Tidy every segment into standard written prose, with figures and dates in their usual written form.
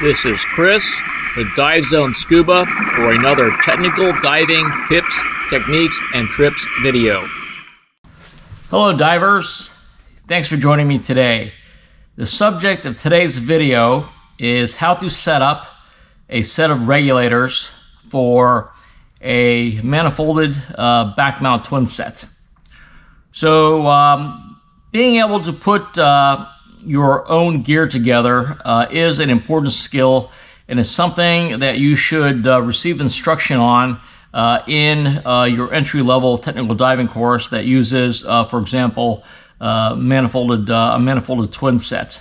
This is Chris with Dive Zone Scuba for another technical diving tips, techniques, and trips video. Hello divers, thanks for joining me today. The subject of today's video is how to set up a set of regulators for a manifolded back mount twin set. So being able to put your own gear together is an important skill, and is something that you should receive instruction on in your entry-level technical diving course that uses, for example, a manifolded twin set.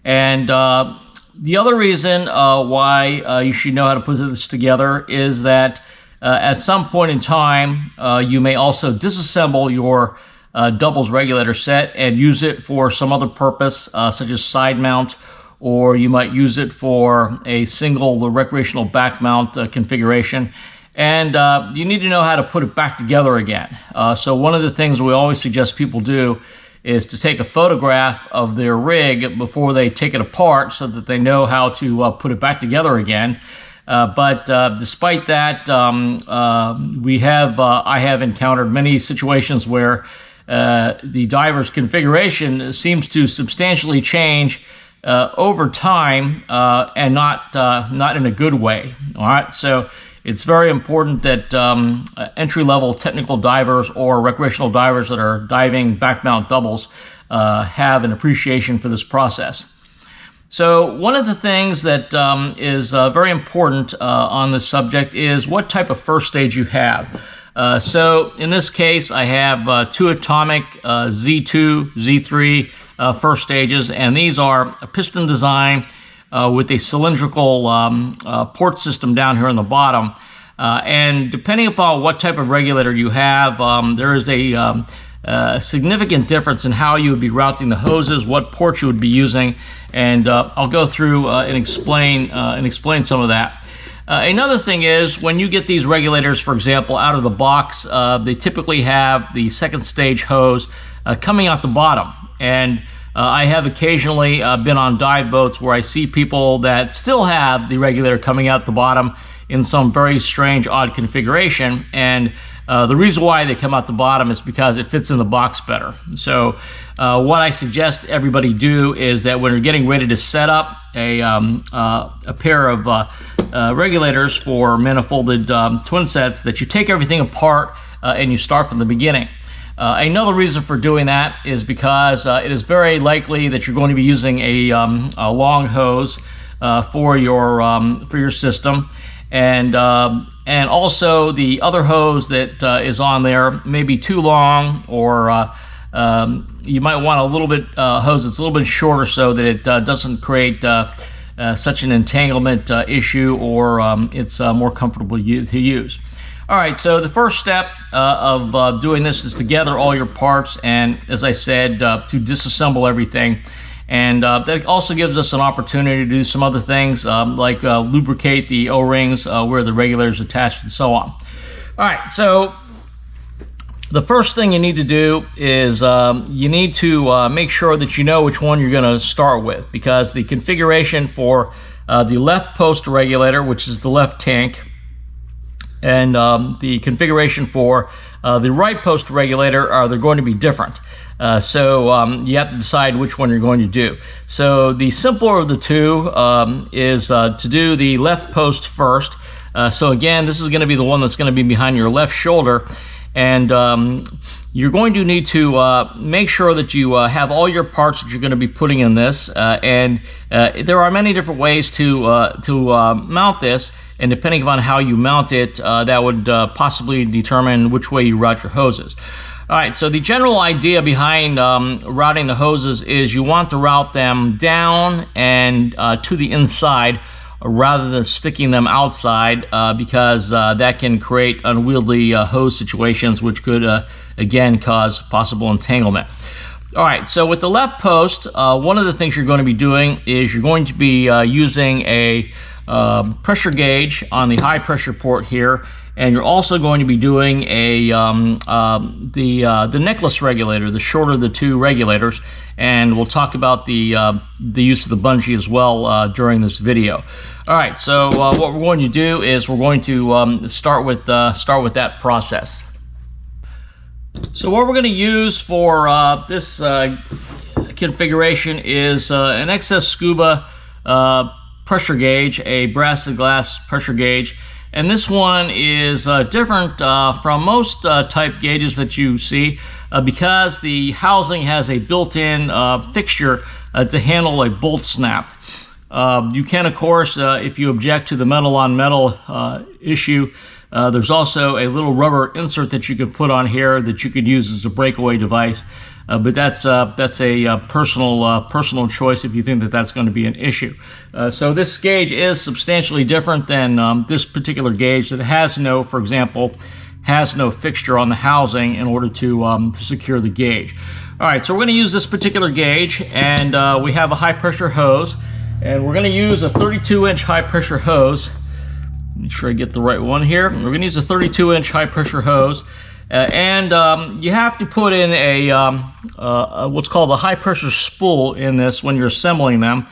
And the other reason why you should know how to put this together is that at some point in time you may also disassemble your doubles regulator set and use it for some other purpose, such as side mount, or you might use it for a single recreational back mount configuration. And you need to know how to put it back together again. So one of the things we always suggest people do is to take a photograph of their rig before they take it apart so that they know how to put it back together again. But despite that, I have encountered many situations where the diver's configuration seems to substantially change over time, and not in a good way. All right, so it's very important that entry-level technical divers or recreational divers that are diving back mount doubles have an appreciation for this process. So one of the things that is very important on this subject is what type of first stage you have. So in this case, I have two atomic Z2, Z3 first stages, and these are a piston design with a cylindrical port system down here on the bottom. And depending upon what type of regulator you have, there is a significant difference in how you would be routing the hoses, what ports you would be using, and I'll go through and explain some of that. Another thing is, when you get these regulators, for example, out of the box, they typically have the second stage hose coming out the bottom. And I have occasionally been on dive boats where I see people that still have the regulator coming out the bottom in some very strange, odd configuration. And the reason why they come out the bottom is because it fits in the box better. So what I suggest everybody do is that when you're getting ready to set up a pair of regulators for manifolded twin sets, that you take everything apart and you start from the beginning. Another reason for doing that is because it is very likely that you're going to be using a long hose for your system, and also the other hose that is on there may be too long, or you might want a little bit hose that's a little bit shorter so that it doesn't create such an entanglement issue, or it's more comfortable to use. All right, so the first step of doing this is to gather all your parts, and as I said, to disassemble everything. And that also gives us an opportunity to do some other things, like lubricate the O-rings where the regulator is attached, and so on. All right, so the first thing you need to do is you need to make sure that you know which one you're going to start with, because the configuration for the left post regulator, which is the left tank, and the configuration for the right post regulator they're going to be different. So you have to decide which one you're going to do. So the simpler of the two is to do the left post first. So again, this is going to be the one that's going to be behind your left shoulder, and you're going to need to make sure that you have all your parts that you're going to be putting in this, and there are many different ways to mount this, and depending upon how you mount it, that would possibly determine which way you route your hoses. All right, so the general idea behind routing the hoses is you want to route them down and to the inside, rather than sticking them outside, because that can create unwieldy hose situations, which could again cause possible entanglement. All right, so with the left post, one of the things you're going to be doing is you're going to be using a pressure gauge on the high pressure port here, and you're also going to be doing a the necklace regulator, the shorter of the two regulators, and we'll talk about the use of the bungee as well during this video. All right, so what we're going to do is we're going to start with that process. So what we're going to use for this configuration is an excess Scuba pressure gauge, a brass and glass pressure gauge, and this one is different from most type gauges that you see because the housing has a built-in fixture to handle a bolt snap. You can, of course, if you object to the metal on metal issue, there's also a little rubber insert that you can put on here that you could use as a breakaway device. But that's a personal choice if you think that that's going to be an issue. So this gauge is substantially different than this particular gauge that has no, for example, has no fixture on the housing in order to secure the gauge. All right, so we're going to use this particular gauge, and we have a high pressure hose, and we're going to use a 32-inch high pressure hose. Make sure I get the right one here. We're going to use a 32-inch high pressure hose. And you have to put in a what's called a high pressure spool in this when you're assembling them.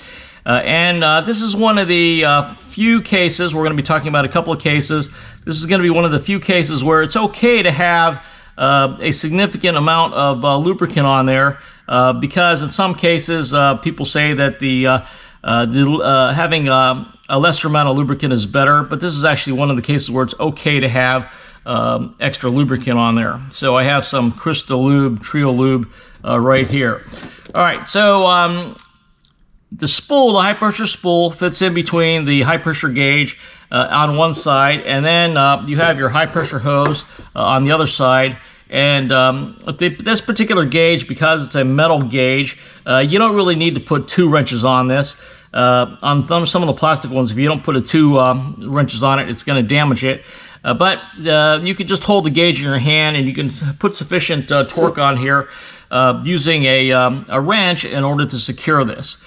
This is one of the few cases, we're going to be talking about a couple of cases. This is going to be one of the few cases where it's okay to have a significant amount of lubricant on there because in some cases people say that having a lesser amount of lubricant is better, but this is actually one of the cases where it's okay to have extra lubricant on there. So I have some Crystal Lube, Trio Lube right here. All right, so the spool, the high pressure spool, fits in between the high pressure gauge on one side, and then you have your high pressure hose on the other side. And this particular gauge, because it's a metal gauge, you don't really need to put 2 wrenches on this. On some of the plastic ones, if you don't put 2 wrenches on it, it's going to damage it. But you can just hold the gauge in your hand, and you can put sufficient torque on here using a wrench in order to secure this.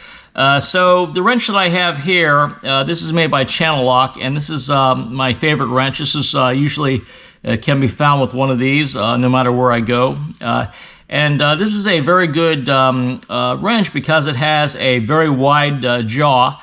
So the wrench that I have here, this is made by Channel Lock, and this is my favorite wrench. This is usually can be found with one of these no matter where I go. This is a very good wrench because it has a very wide jaw.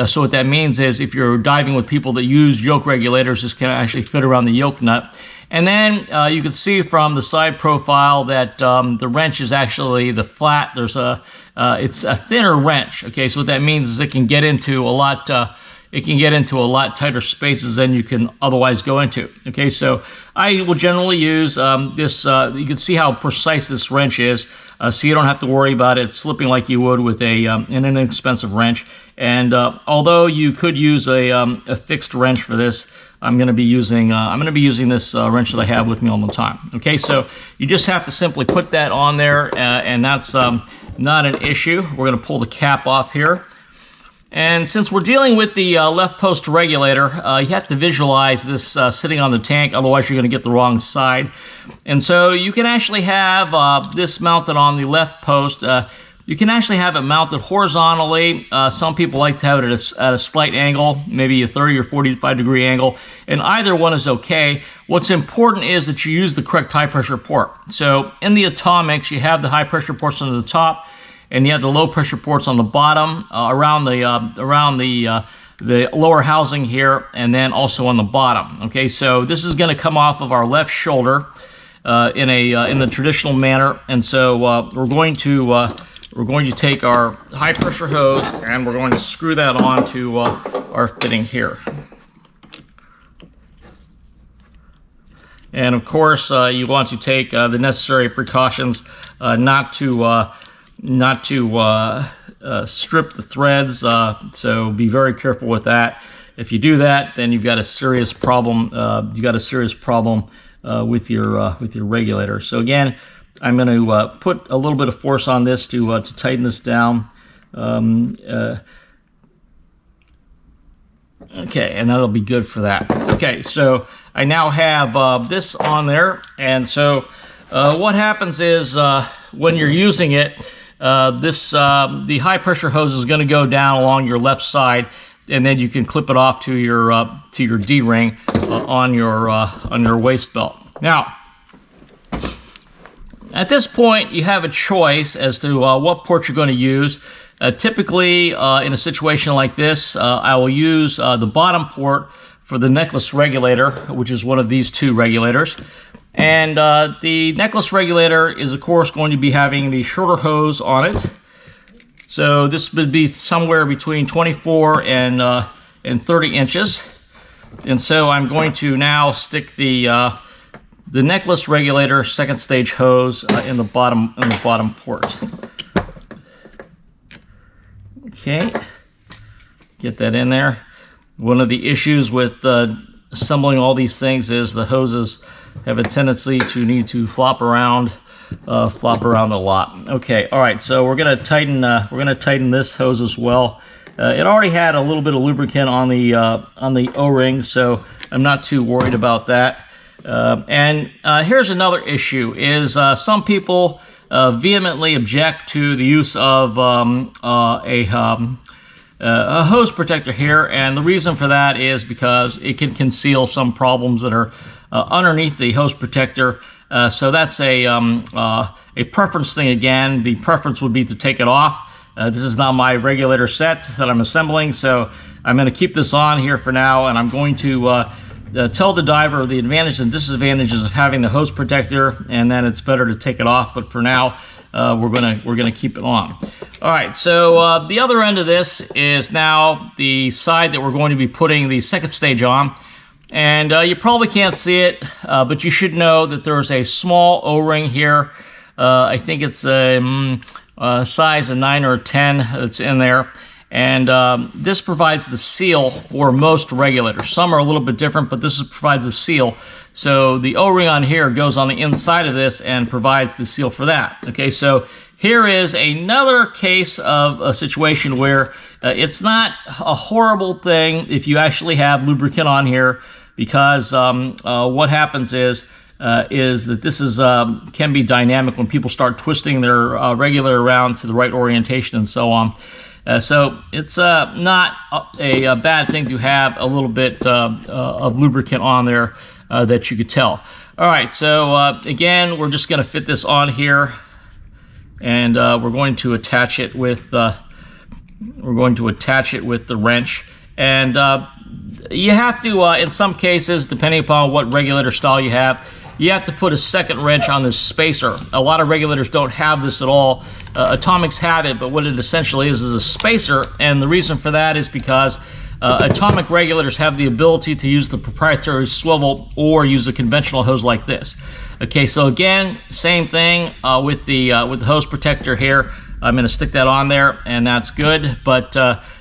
So what that means is if you're diving with people that use yoke regulators, this can actually fit around the yoke nut. And then you can see from the side profile that the wrench is actually the flat. There's it's a thinner wrench. Okay, so what that means is it can get into a lot. It can get into a lot tighter spaces than you can otherwise go into. Okay, so I will generally use this. You can see how precise this wrench is, so you don't have to worry about it slipping like you would with an inexpensive wrench. And although you could use a fixed wrench for this, I'm going to be using this wrench that I have with me all the time. Okay, so you just have to simply put that on there, and that's not an issue. We're going to pull the cap off here. And since we're dealing with the left post regulator, you have to visualize this sitting on the tank, otherwise you're going to get the wrong side. And so you can actually have this mounted on the left post. You can actually have it mounted horizontally. Some people like to have it at a slight angle, maybe a 30 or 45 degree angle, and either one is okay. What's important is that you use the correct high pressure port. So in the Atomics, you have the high pressure ports on the top, and you have the low pressure ports on the bottom, around the lower housing here, and then also on the bottom. Okay, so this is going to come off of our left shoulder in the traditional manner, and so we're going to take our high pressure hose and we're going to screw that onto our fitting here. And of course, you want to take the necessary precautions not to strip the threads. So be very careful with that. If you do that, then you've got a serious problem. With your regulator. So again, I'm going to put a little bit of force on this to tighten this down. Okay, and that'll be good for that. Okay, so I now have this on there, and so what happens is when you're using it, the high pressure hose is going to go down along your left side. and then you can clip it off to your D-ring on your waist belt. Now, at this point, you have a choice as to what port you're going to use. Typically, in a situation like this, I will use the bottom port for the necklace regulator, which is one of these two regulators. And the necklace regulator is, of course, going to be having the shorter hose on it. So this would be somewhere between 24 and 30 inches. And so I'm going to now stick the necklace regulator second stage hose in the bottom port. Okay, get that in there. One of the issues with assembling all these things is the hoses have a tendency to need to flop around a lot. Okay, all right. So we're gonna tighten this hose as well. It already had a little bit of lubricant on the O-ring, so I'm not too worried about that. And here's another issue: is some people vehemently object to the use of a hose protector here, and the reason for that is because it can conceal some problems that are underneath the hose protector. So that's a preference thing again. The preference would be to take it off. This is not my regulator set that I'm assembling, so I'm going to keep this on here for now, and I'm going to tell the diver the advantages and disadvantages of having the hose protector, and then it's better to take it off. But for now, we're gonna keep it on. All right. So the other end of this is now the side that we're going to be putting the second stage on, and you probably can't see it, but you should know that there's a small O-ring here. I think it's a size of 9 or 10 that's in there. And this provides the seal for most regulators. Some are a little bit different, but this provides the seal. So the O-ring on here goes on the inside of this and provides the seal for that. Okay, so here is another case of a situation where it's not a horrible thing if you actually have lubricant on here, because what happens is that this is can be dynamic when people start twisting their regulator around to the right orientation and so on. So it's not a bad thing to have a little bit of lubricant on there that you could tell. All right, so again, we're just going to fit this on here, and we're going to attach it with the wrench. And you have to, in some cases, depending upon what regulator style you have to put a second wrench on this spacer. A lot of regulators don't have this at all. Atomics have it, but what it essentially is a spacer, and the reason for that is because atomic regulators have the ability to use the proprietary swivel or use a conventional hose like this. Okay, so again, same thing with the hose protector here. I'm going to stick that on there, and that's good. But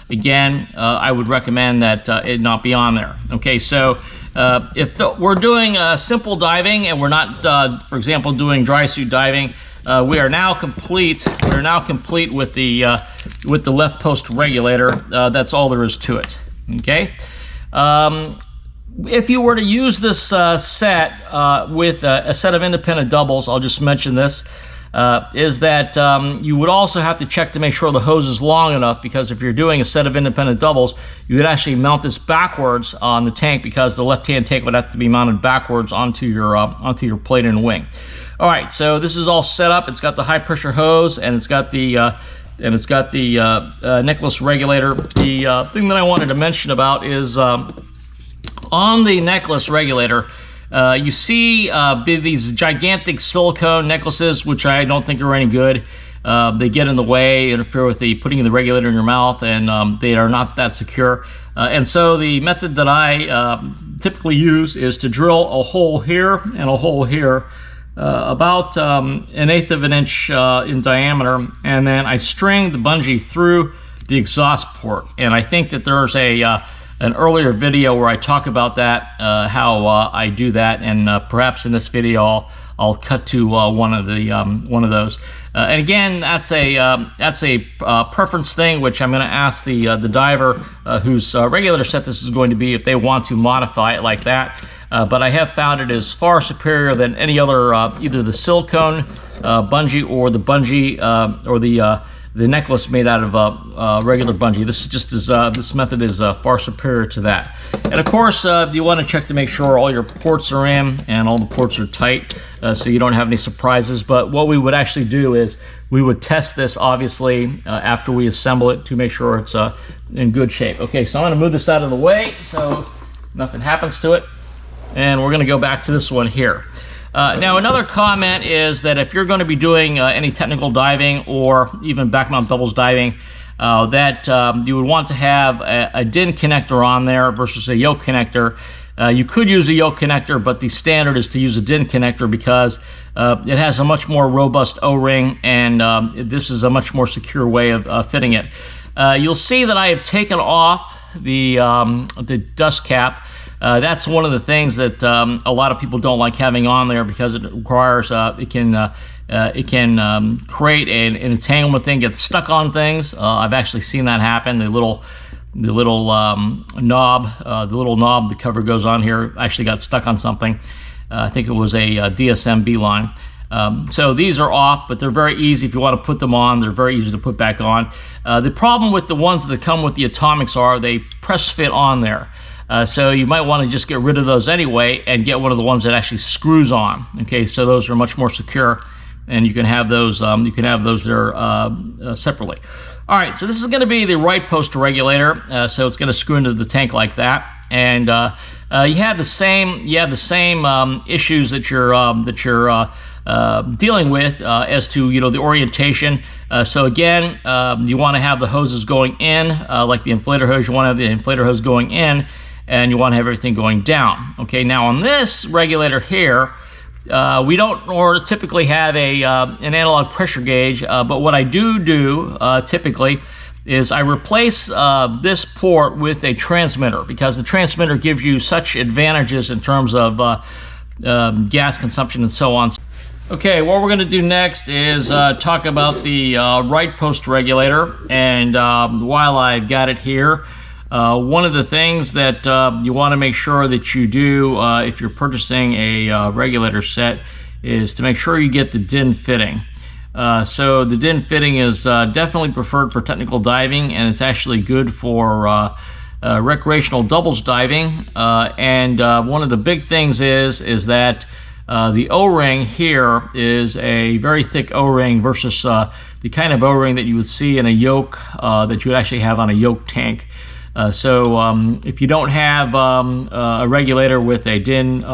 again, I would recommend that it not be on there. Okay, so if we're doing simple diving and we're not, for example, doing dry suit diving, we are now complete. We are now complete with the left post regulator. That's all there is to it. Okay. If you were to use this set with a set of independent doubles, I'll just mention this. Is that you would also have to check to make sure the hose is long enough, because if you're doing a set of independent doubles, you would actually mount this backwards on the tank, because the left-hand tank would have to be mounted backwards onto your plate and wing. All right, so this is all set up. It's got the high-pressure hose, and it's got the necklace regulator. The thing that I wanted to mention about is on the necklace regulator, you see these gigantic silicone necklaces, which I don't think are any good. They get in the way, interfere with putting the regulator in your mouth, and they are not that secure. And so the method that I typically use is to drill a hole here and a hole here, about 1/8 of an inch in diameter, and then I string the bungee through the exhaust port. And I think that there's an earlier video where I talk about that, how I do that, and perhaps in this video I'll cut to one of those. And again, that's a preference thing, which I'm going to ask the diver whose regulator set this is going to be, if they want to modify it like that. But I have found it is far superior than any other, either the silicone bungee or the bungee or the the necklace made out of regular bungee. This method is far superior to that. And of course, you want to check to make sure all your ports are in and all the ports are tight, so you don't have any surprises. But what we would actually do is we would test this, obviously, after we assemble it to make sure it's in good shape. Okay, so I'm going to move this out of the way so nothing happens to it. And we're going to go back to this one here. Now, another comment is that if you're going to be doing any technical diving or even back mount doubles diving, that you would want to have a DIN connector on there versus a yoke connector. You could use a yoke connector, but the standard is to use a DIN connector because it has a much more robust O-ring, and this is a much more secure way of fitting it. You'll see that I have taken off the dust cap. That's one of the things that a lot of people don't like having on there because it requires it can create an entanglement thing, get stuck on things. I've actually seen that happen. The little knob, the cover goes on here, actually got stuck on something. I think it was a DSM-B line. So these are off, but they're very easy. If you want to put them on, they're very easy to put back on. The problem with the ones that come with the atomics are they press fit on there. So you might want to just get rid of those anyway and get one of the ones that actually screws on. Okay, so those are much more secure, and you can have those. There separately. All right, so this is going to be the right post regulator. So it's going to screw into the tank like that, and you have the same issues that you're dealing with as to the orientation. So again, you want to have the hoses going in like the inflator hose. You want to have the inflator hose going in, and you want to have everything going down. Okay, now on this regulator here, we don't typically have an analog pressure gauge, but what I do typically is I replace this port with a transmitter, because the transmitter gives you such advantages in terms of gas consumption and so on. Okay, what we're going to do next is talk about the right post regulator, and while I've got it here, one of the things that you want to make sure that you do if you're purchasing a regulator set is to make sure you get the DIN fitting. So the DIN fitting is definitely preferred for technical diving, and it's actually good for recreational doubles diving. And one of the big things is that the O-ring here is a very thick O-ring versus the kind of O-ring that you would see in a yoke that you would actually have on a yoke tank. So if you don't have a regulator with a DIN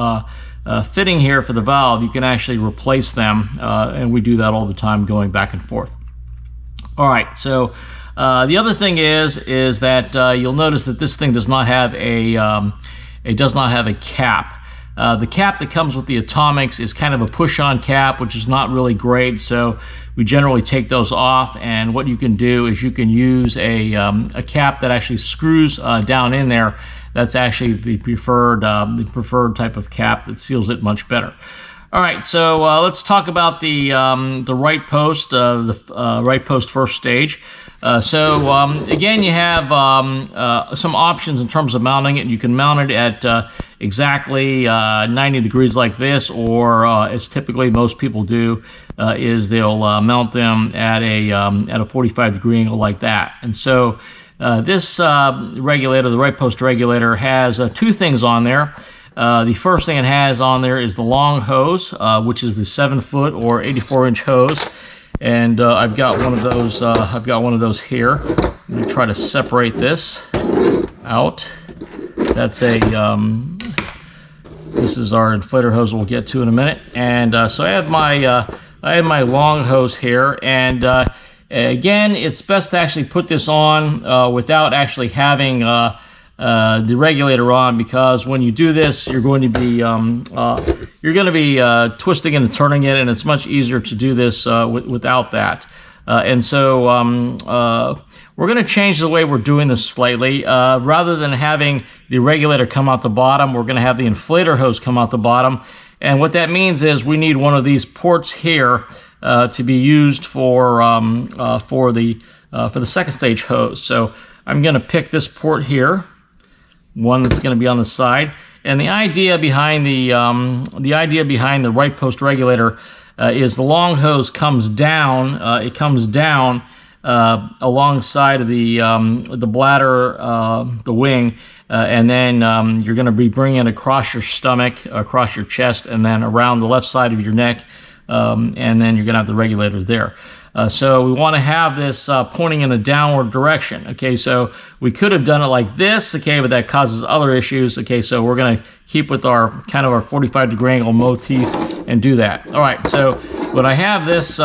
fitting here for the valve, you can actually replace them, and we do that all the time, going back and forth. All right, so the other thing is that you'll notice that this thing does not have a cap. The cap that comes with the atomics is kind of a push-on cap, which is not really great, so we generally take those off. And what you can do is you can use a cap that actually screws down in there. That's actually the preferred type of cap that seals it much better. All right, so let's talk about the right post, the right post first stage. Again, you have some options in terms of mounting it. You can mount it at exactly 90 degrees like this, or as typically most people do, is they'll mount them at a 45 degree angle like that. And so this regulator, the right post regulator, has two things on there. The first thing it has on there is the long hose, which is the 7-foot or 84-inch hose. And I've got one of those. I've got one of those here. Let me try to separate this out. That's a. This is our inflator hose. We'll get to in a minute. And so I have my long hose here. And again, it's best to actually put this on without actually having the regulator on, because when you do this, you're going to be twisting and turning it, and it's much easier to do this without that. And so we're going to change the way we're doing this slightly. Rather than having the regulator come out the bottom, we're going to have the inflator hose come out the bottom. And what that means is we need one of these ports here to be used for the second stage hose. So I'm going to pick this port here, one that's going to be on the side. And the idea behind the right post regulator is the long hose comes down. It comes down alongside of the bladder, the wing, and then you're going to be bringing it across your stomach, across your chest, and then around the left side of your neck, and then you're going to have the regulator there. So we want to have this pointing in a downward direction. Okay, so we could have done it like this, okay, but that causes other issues. Okay, so we're going to keep with our kind of our 45-degree angle motif and do that. All right, so when I have this,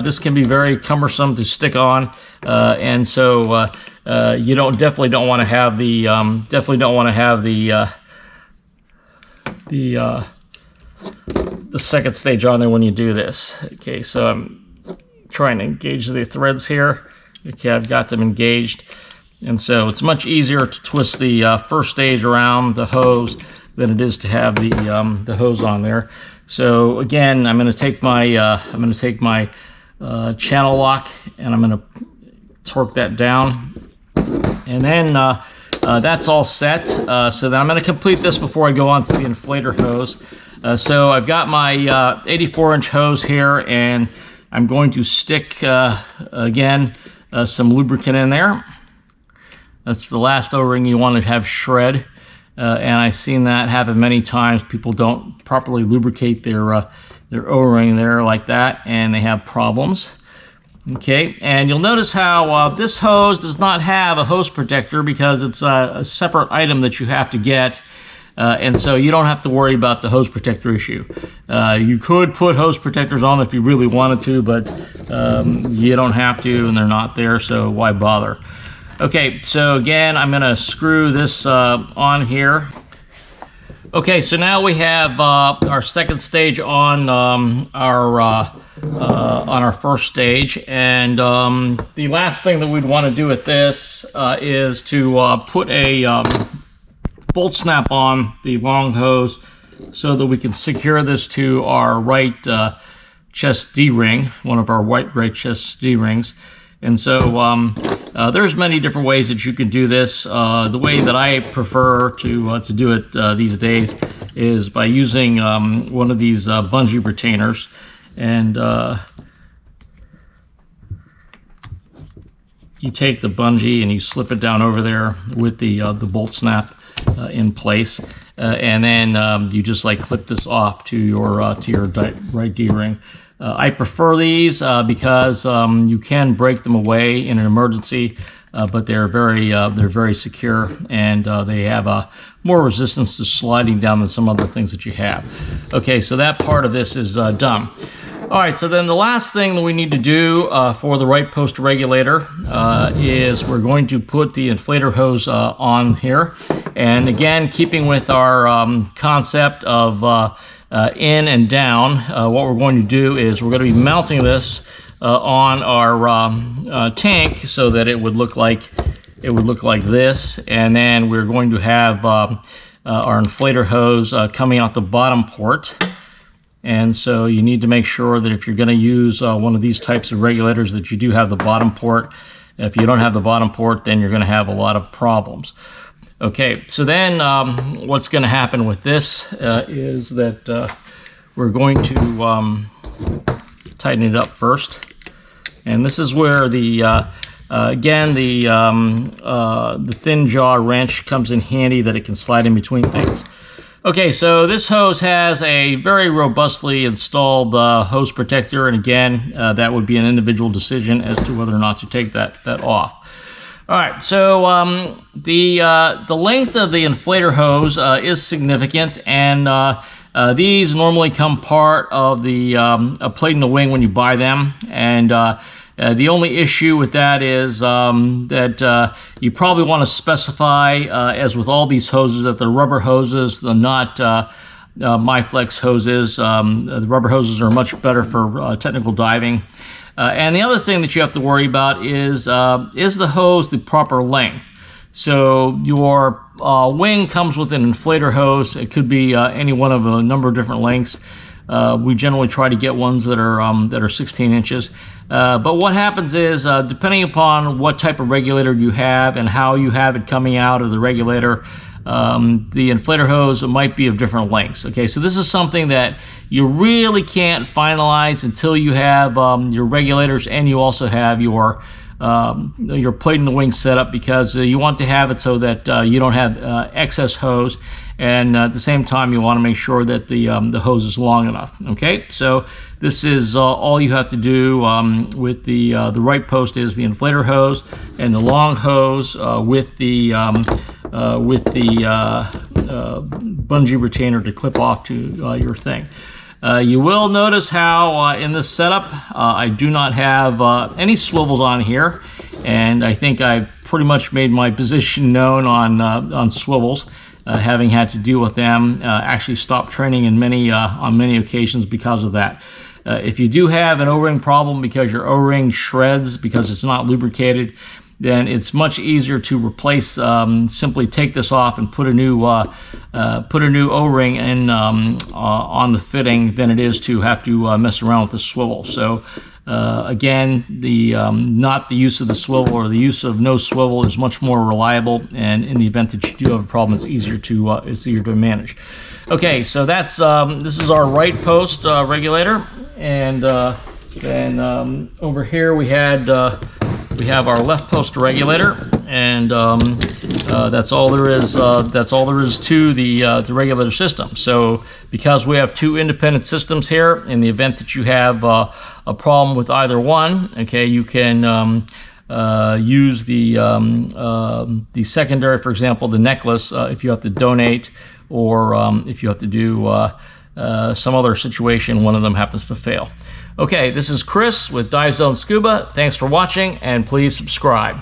this can be very cumbersome to stick on, and so you definitely don't want to have the second stage on there when you do this. Okay, so I'm trying to engage the threads here. Okay, I've got them engaged, and so it's much easier to twist the first stage around the hose than it is to have the hose on there. So again, I'm going to take my channel lock, and I'm going to torque that down, and then that's all set. So then I'm going to complete this before I go on to the inflator hose. So I've got my 84-inch hose here, and I'm going to stick, again, some lubricant in there. That's the last O-ring you want to have shred. And I've seen that happen many times. People don't properly lubricate their O-ring there like that, and they have problems. Okay, and you'll notice how this hose does not have a hose protector because it's a separate item that you have to get. And so you don't have to worry about the hose protector issue. You could put hose protectors on if you really wanted to, but you don't have to, and they're not there, so why bother? Okay, so again, I'm going to screw this on here. Okay, so now we have our second stage on our first stage, and the last thing that we'd want to do with this is to put a bolt snap on the long hose so that we can secure this to our right chest D-ring, one of our right chest D-rings. And so there's many different ways that you can do this. The way that I prefer to do it these days is by using one of these bungee retainers, and you take the bungee and you slip it down over there with the bolt snap in place, and then you just like clip this off to your right D-ring. I prefer these because you can break them away in an emergency, but they're very secure, and they have more resistance to sliding down than some other things that you have. Okay, so that part of this is done. All right, so then the last thing that we need to do for the right post regulator is we're going to put the inflator hose on here. And again, keeping with our concept of in and down, what we're going to do is we're going to be mounting this on our tank so that it would look like this, and then we're going to have our inflator hose coming out the bottom port. And so you need to make sure that if you're going to use one of these types of regulators that you do have the bottom port. If you don't have the bottom port, then you're going to have a lot of problems. Okay, so then what's going to happen with this is that we're going to tighten it up first. And this is where the again, the thin jaw wrench comes in handy, that it can slide in between things. Okay, so this hose has a very robustly installed hose protector, and again, that would be an individual decision as to whether or not to take that off. All right, so the length of the inflator hose is significant, and these normally come part of the plate in the wing when you buy them, and the only issue with that is that you probably want to specify, as with all these hoses, that they're rubber hoses, they're not MyFlex hoses. The rubber hoses are much better for technical diving. And the other thing that you have to worry about is the hose the proper length? So your wing comes with an inflator hose. It could be any one of a number of different lengths. We generally try to get ones that are 16 inches. But what happens is, depending upon what type of regulator you have and how you have it coming out of the regulator, the inflator hose might be of different lengths. Okay, so this is something that you really can't finalize until you have your regulators and you also have your plate in the wing setup, because you want to have it so that you don't have excess hose, and at the same time you want to make sure that the hose is long enough. Okay, so this is all you have to do with the right post is the inflator hose and the long hose with the bungee retainer to clip off to your thing. You will notice how in this setup I do not have any swivels on here, and I think I've pretty much made my position known on swivels, having had to deal with them. Actually stopped training in on many occasions because of that. If you do have an O-ring problem because your O-ring shreds because it's not lubricated, then it's much easier to replace. Simply take this off and put a new O-ring in on the fitting than it is to have to mess around with the swivel. So again, not the use of the swivel or the use of no swivel is much more reliable, and in the event that you do have a problem, it's easier to manage. Okay, so that's this is our right post regulator, and then over here we have our left post regulator, and that's all there is. That's all there is to the regulator system. So because we have two independent systems here, in the event that you have a problem with either one, okay, you can use the secondary, for example, the necklace, if you have to donate, or if you have to do some other situation, one of them happens to fail. Okay, this is Chris with Dive Zone Scuba. Thanks for watching, and please subscribe.